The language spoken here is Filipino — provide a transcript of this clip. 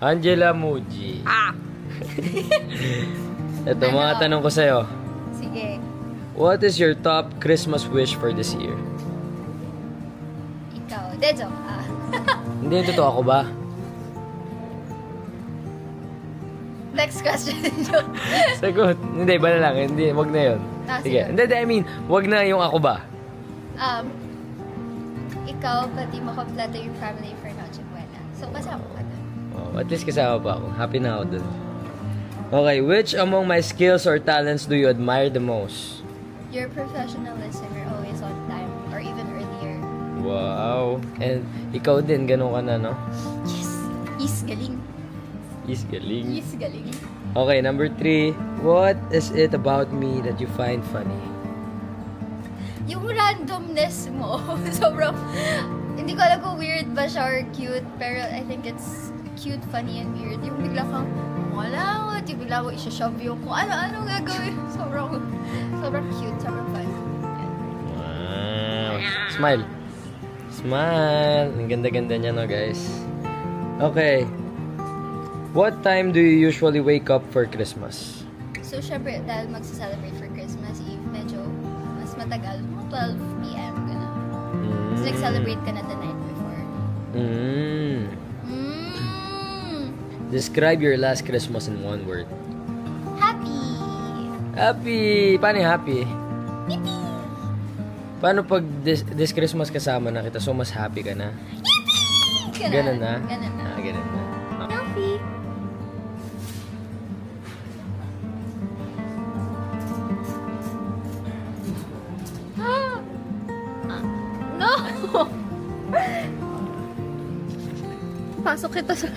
Angela Muji. Ah! Ito, mga tanong ko sa'yo. Sige. What is your top Christmas wish for this year? Ikaw. De, joke. Ah. Hindi, totoo ako ba? Next question. Joke. Sagot. Hindi, iba na lang. Hindi, wag na yun. Sige. Sige. Hindi, I mean, wag na yung ako ba? Ikaw, pati makompleto yung family for Noche Buena. So, kasama ka na. Oh, at least kasama pa ako. Happy na ako dun. Okay, which among my skills or talents do you admire the most? Your professionalism, you're always on time. Or even earlier. Wow. And ikaw din, ganun ka na, no? Yes! Is galing. Is galing. Is galing. Okay, number 3. What is it about me that you find funny? Yung randomness mo, sobrang, hindi ko alam kung weird ba siya or cute, pero I think it's cute, funny, and weird. Yung bigla kang, wala, yung bigla mo isa-shove yung kung ano-ano gagawin. Sobrang cute, sobrang fun. Wow. Smile. Smile. Ang ganda-ganda niya, no, guys? Okay. What time do you usually wake up for Christmas? So, syempre, dahil magsa-celebrate for Christmas Eve, medyo mas matagal, mga 12 p.m. gano'n. So, nag-celebrate ka na the night before. Describe your last Christmas in one word. Happy! Happy! Paano yung happy? Yippee! Paano pag this Christmas kasama na kita, so mas happy ka na? Ganun na? Ganun na. Ganun na. Happy! No! Pasok kita sa